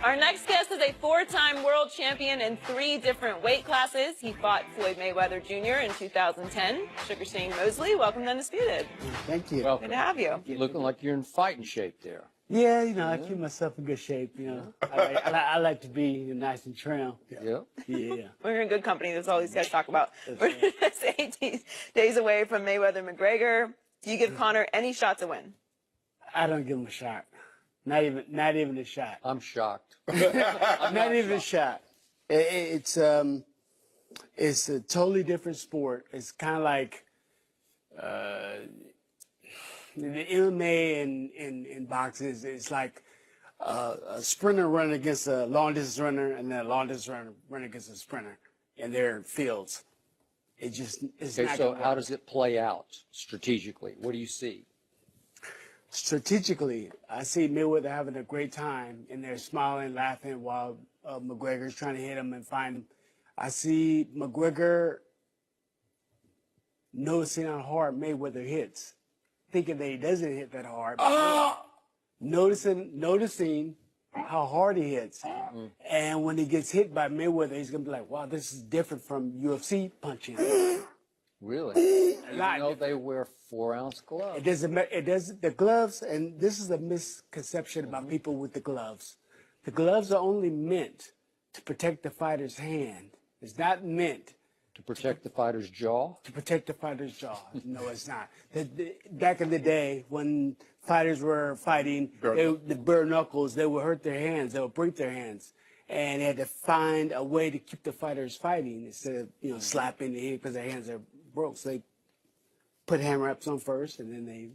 Our next guest is a four-time world champion in 3 different weight classes. He fought Floyd Mayweather Jr. in 2010. Sugar Shane Mosley, welcome to Undisputed. Thank you. Good to have you. Looking like you're in fighting shape there. Yeah, you know, I keep myself in good shape, you know. I like to be nice and trim. Yeah. Yeah. We're in good company. That's all these guys talk about. We're just 18 days away from Mayweather McGregor. Do you give Conor any shot to win? I don't give him a shot. Not even a shot. I'm shocked. Not even a shot. It's a totally different sport. It's kind of like the MMA and boxing is like a sprinter running against a long distance runner, and then a long distance runner running against a sprinter in their fields. It's Okay, not so gonna how work. does it play out strategically? What do you see? Strategically, I see Mayweather having a great time, and they're smiling, laughing while McGregor's trying to hit him and find him. I see McGregor noticing how hard Mayweather hits, thinking that he doesn't hit that hard. Noticing how hard he hits. And when he gets hit by Mayweather, he's going to be like, wow, this is different from UFC punching. Really? Even lot though different. they wear 4-ounce gloves. It doesn't, the gloves, and this is a misconception about people with the gloves. The gloves are only meant to protect the fighter's hand. It's not meant To protect the fighter's jaw? to protect the fighter's jaw. No, it's not. Back in the day, when fighters were fighting, the bare knuckles, they would hurt their hands, they would break their hands. And they had to find a way to keep the fighters fighting instead of, slapping the head because their hands are broke. So they put hand wraps on first, and then they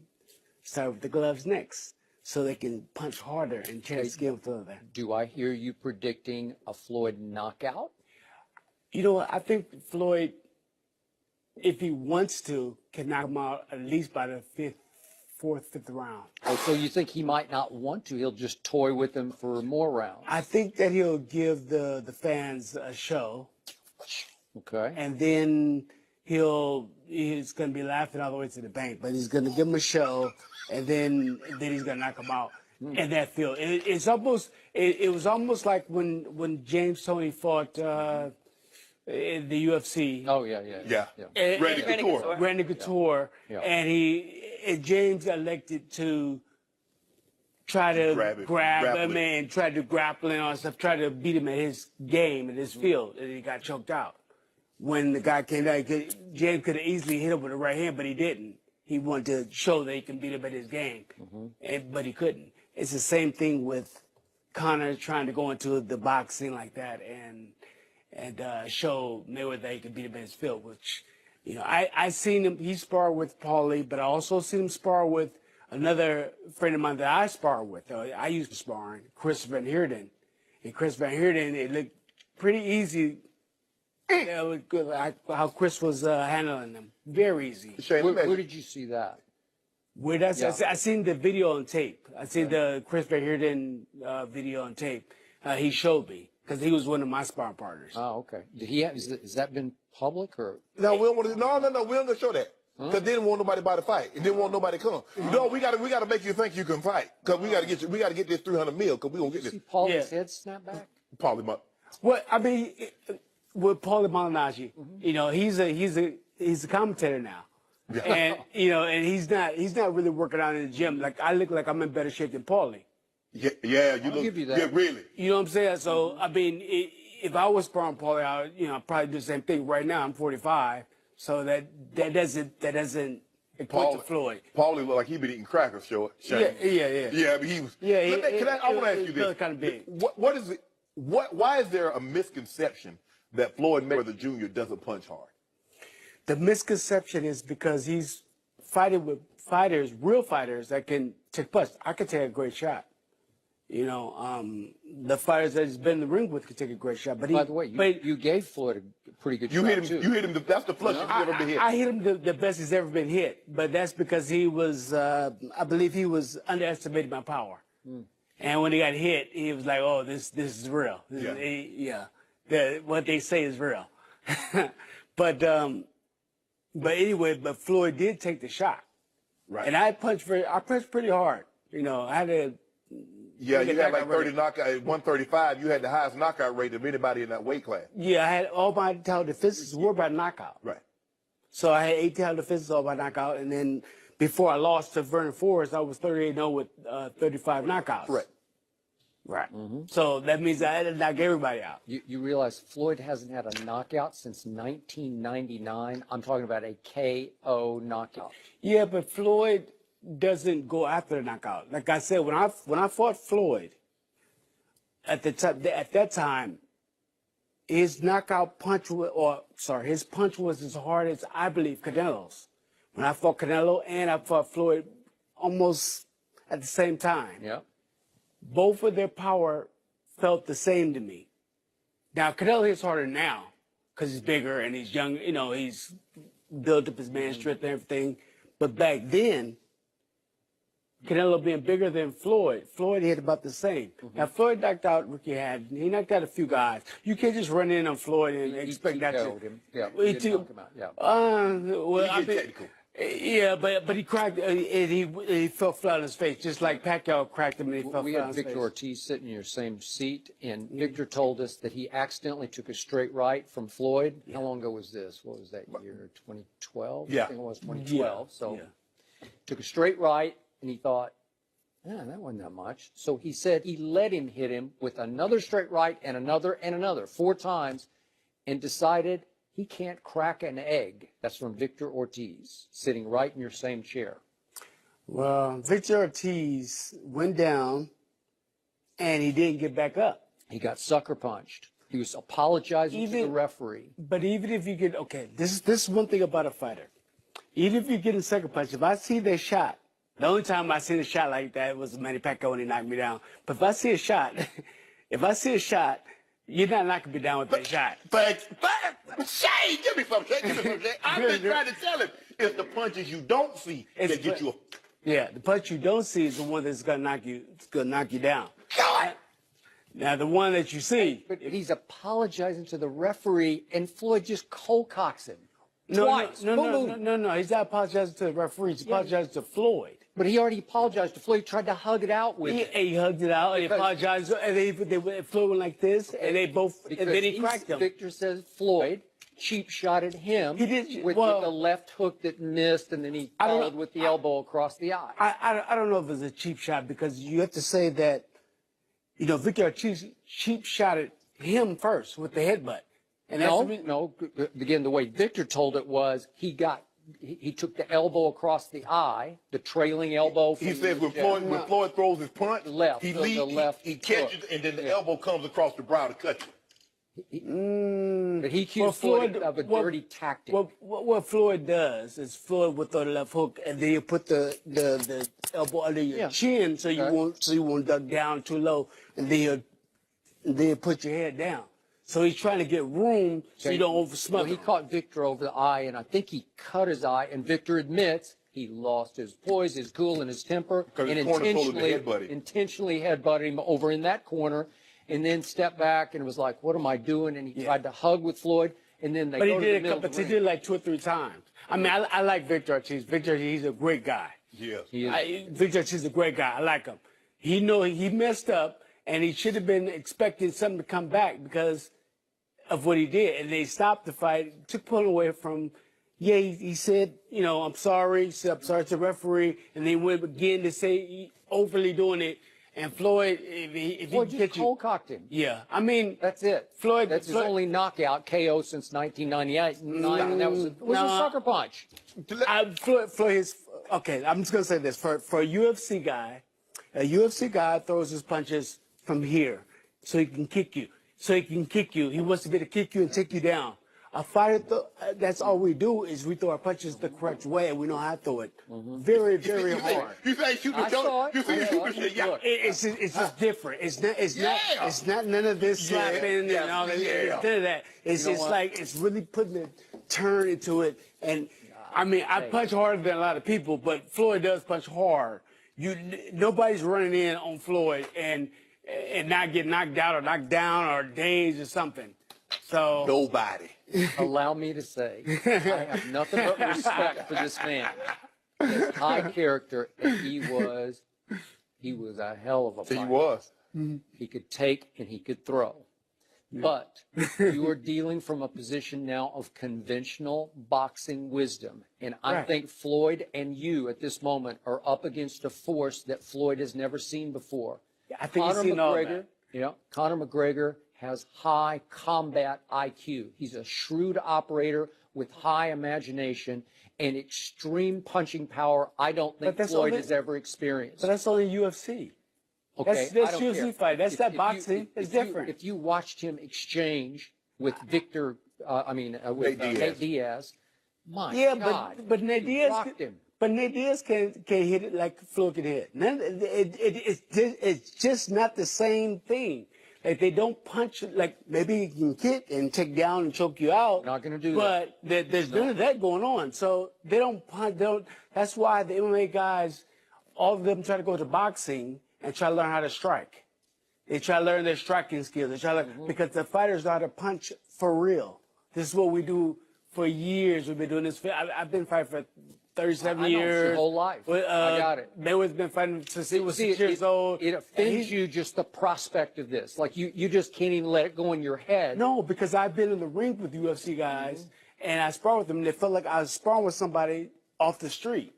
start with the gloves next, so they can punch harder and tear the skin further. Do I hear you predicting a Floyd knockout? You know what? I think Floyd, if he wants to, can knock him out at least by the fourth, fifth round. Oh, so you think he might not want to? He'll just toy with them for more rounds? I think that he'll give the fans a show, Okay. and then he's going to be laughing all the way to the bank, but he's going to give him a show, and then he's going to knock him out in that field. It was almost like when James Toney fought in the UFC. Oh, yeah. Randy Couture. Randy Couture, Yeah. and James got elected to try to grab him and try to grapple and all that stuff, try to beat him at his game, at his field, and he got choked out. When the guy came down, James could have easily hit him with the right hand, but he didn't. He wanted to show that he can beat him at his game, but he couldn't. It's the same thing with Conor trying to go into the boxing like that and show Mayweather that he can beat him at his field, which, I seen him, he sparred with Paulie, but I also seen him spar with another friend of mine that I sparred with. I used to sparring, Chris Van Heerden. And Chris Van Heerden, it looked pretty easy. It was good, how Chris was handling them. Very easy. Where did you see that? I seen the video on tape. I seen the Chris Van Heerden video on tape. He showed me, because he was one of my sparring partners. Oh, okay. Has that been public or? No, we don't want to. No, we don't gonna show that. Because they didn't want nobody to fight. And didn't want nobody to come. No, we gotta make you think you can fight. Because we gotta get this 300 mil. Because we gonna get this. See Paulie's head snap back? Probably my. Well, I mean, with Paulie Malignaggi, he's a commentator now, and and he's not really working out in the gym. Like, I look like I'm in better shape than Paulie. Yeah, you look. Give you that. Yeah, really. You know what I'm saying? So I mean, if I was sparring Paulie, I'd probably do the same thing. Right now, I'm 45, so that doesn't equate to Floyd. Paulie looked like he been eating crackers, Shane. Yeah. Yeah, but he was. Yeah, I want to ask you he this. was kind of big. What is it? Why is there a misconception that Floyd Mayweather Jr. doesn't punch hard? The misconception is because he's fighting with real fighters that can take punch. I could take a great shot. The fighters that he's been in the ring with could take a great shot. But By the way, you gave Floyd a pretty good shot, too. You hit him. That's the flush you've ever been hit. I hit him the best he's ever been hit, but that's because he was, I believe he was underestimating my power. And when he got hit, he was like, "Oh, this is real. What they say is real." But anyway, Floyd did take the shot, right? And I punched pretty hard. I had to Yeah, you had like 30 rate. knockout. At 135, you had the highest knockout rate of anybody in that weight class. Yeah, I had all my title defenses were by knockout. Right. So I had 8 title defenses all by knockout, and then before I lost to Vernon Forrest, I was 38-0 with 35 knockouts. Correct. Right. So that means I had to knock everybody out. You realize Floyd hasn't had a knockout since 1999. I'm talking about a KO knockout. Yeah, but Floyd doesn't go after the knockout. Like I said, when I fought Floyd, at that time, his knockout punch his punch was as hard as I believe Canelo's. When I fought Canelo and I fought Floyd almost at the same time. Yeah. Both of their power felt the same to me. Now, Canelo hits harder now because he's bigger and he's young. You know, he's built up his man strength and everything. But back then, Canelo being bigger than Floyd hit about the same. Now, Floyd knocked out Ricky Hatton. He knocked out a few guys. You can't just run in on Floyd and expect that to. Him. Yeah, He he did knock him out. Yeah. Well, I mean, technical. yeah, but he cracked, and he fell flat on his face, just like Pacquiao cracked him and he fell We flat had on his Victor face. Ortiz sitting in your same seat, and Victor told us that he accidentally took a straight right from Floyd. How long ago was this? What was that year? 2012? Yeah. I think it was 2012. So Yeah. took a straight right, and he thought, that wasn't that much. So he said he let him hit him with another straight right and another 4 times, and decided he can't crack an egg. That's from Victor Ortiz, sitting right in your same chair. Well, Victor Ortiz went down, and he didn't get back up. He got sucker punched. He was apologizing to the referee. But even if you get, okay, this is one thing about a fighter. Even if you get a sucker punch, if I see their shot, the only time I seen a shot like that was Manny Pacquiao when he knocked me down. But if I see a shot, you're not knocking me down with that shot. But Shay, give me some Shay. I've been trying to tell him. It's the punches you don't see that get you. Yeah, the punch you don't see is the one that's gonna knock you down. God. Now the one that you see. But he's apologizing to the referee, and Floyd just cold cocks him. Twice. Boom, boom. No. He's not apologizing to the referee. He's apologizing to Floyd. But he already apologized to Floyd. He tried to hug it out with him. He hugged it out. He Because- apologized, and Floyd went like this, and they both, and then he cracked him. Victor says Floyd cheap shotted him He did- with well- the left hook that missed, and then he followed with the elbow across the eye. I don't know if it was a cheap shot because you have to say that, Victor Ortiz cheap shotted him first with the headbutt. And No. Again, the way Victor told it was he took the elbow across the eye, the trailing elbow. He says when Floyd throws his punch, Left, he the leads, left he catches, hook. and then the elbow comes across the brow to cut you. But he accused Floyd of a dirty tactic. What Floyd does is Floyd will throw the left hook, and then you put the elbow under your chin so you won't duck down too low, and then you put your head down. So he's trying to get room so you don't oversmother. He caught Victor over the eye, and I think he cut his eye, and Victor admits he lost his poise, his cool, and his temper, and his corner told him to headbutt him. intentionally headbutted him over in that corner, and then stepped back and was like, what am I doing? And he tried to hug with Floyd, and then they But go he to the did middle of the he ring. did it like 2 or 3 times. I mean, I like Victor Ortiz. Victor, he's a great guy. Yeah. He is. Victor Ortiz is a great guy. I like him. He messed up, and he should have been expecting something to come back because of what he did. And they stopped the fight, took point away from, he said, I'm sorry. He said, I'm sorry to the referee. And then went again to say he overly doing it. And Floyd, if Floyd he just catch you. cold cocked him. Yeah. I mean, That's it. That's his Floyd- only knockout KO since 1998. And that was a sucker punch. Floyd is, okay, I'm just going to say this. For a UFC guy throws his punches from here so he can kick you. He wants to be able to kick you and take you down. A fighter, that's all we do is we throw our punches the correct way, and we know how to throw it. Very, very hard. You say shoot the I saw shoulder. it. You I say saw shoot the it. shit. Yeah. Look. It's just different. It's not none of this slapping and all that. It's none of that. It's like it's really putting a turn into it. And I mean, I punch harder than a lot of people, but Floyd does punch hard. Nobody's running in on Floyd and not get knocked out or knocked down or dazed or something. So Nobody. Allow me to say, I have nothing but respect for this man. He has high character, and he He was a hell of a fighter. He was. He could take and he could throw. But you are dealing from a position now of conventional boxing wisdom. And I think Floyd and you at this moment are up against a force that Floyd has never seen before. Yeah, I think he's seen all that. Conor McGregor has high combat IQ. He's a shrewd operator with high imagination and extreme punching power I don't think Floyd has ever experienced. But that's only UFC. Okay, that's UFC fight. That's not boxing. It's different. If you watched him exchange with Nate Diaz, my God, but Nate Diaz rocked him. But Nate Diaz can hit it like Floyd can hit. It's just not the same thing. Like they don't punch, like maybe he can kick and take down and choke you out. Not going to do that. But there's none of that going on. So they don't punch. That's why the MMA guys, all of them try to go to boxing and try to learn how to strike. They try to learn their striking skills. They try to learn, because the fighters know how to punch for real. This is what we do for years. We've been doing this. I've been fighting for 37 years. Your whole life. I got it. Mayweather's been fighting since he was 6 years old. It offends you just the prospect of this. Like you just can't even let it go in your head. No, because I've been in the ring with UFC guys and I sparred with them and it felt like I was sparring with somebody off the street.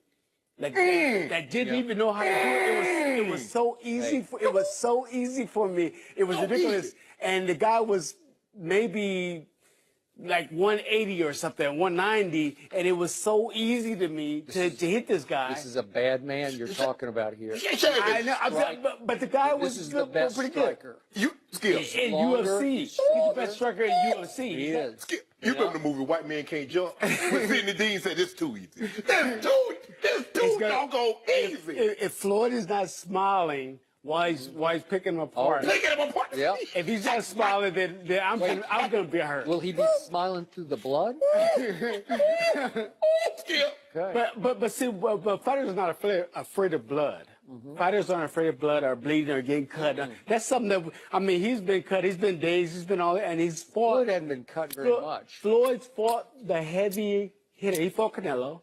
Like that didn't even know how to do it. It was so easy. It was so easy for me. It was ridiculous. And the guy was maybe like 180 or something, 190, and it was so easy to me to hit this guy. This is a bad man you're talking about here. I know, but the guy was the best pretty striker. good. Skills. In UFC. He's the best striker in UFC. He is. You remember the movie White Man Can't Jump? When Sidney Dean said it's too easy. That's too doggone easy. If Floyd is not smiling while he's picking him apart. Picking him apart. Yeah. If he's not smiling, then I'm gonna be hurt. Will he be smiling through the blood? But see, fighters are not afraid of blood. Fighters aren't afraid of blood or bleeding or getting cut. That's something that he's been cut. He's been dazed. He's been all that, and he's fought. Floyd hadn't been cut very much. Floyd's fought the heavy hitter. He fought Canelo.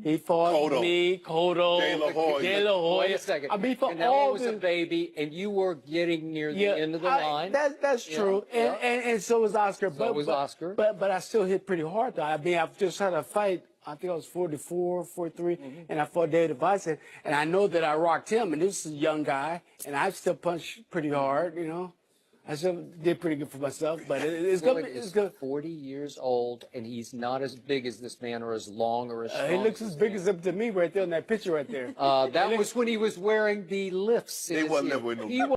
He fought me, Cotto, De La Hoya. Wait a second. He fought Canelo all was a baby, and you were getting near the end of the line. That's true. And so was Oscar. So was Oscar. But I still hit pretty hard, though. I've just had a fight. I think I was 44, 43, and I fought David Bison. And I know that I rocked him, and this is a young guy, and I still punched pretty hard, I still did pretty good for myself, but it's good. It's good. 40 years old, and he's not as big as this man, or as long, or as strong. He looks as big as him to me right there in that picture right there. That was when he was wearing the lifts. They wasn't never in the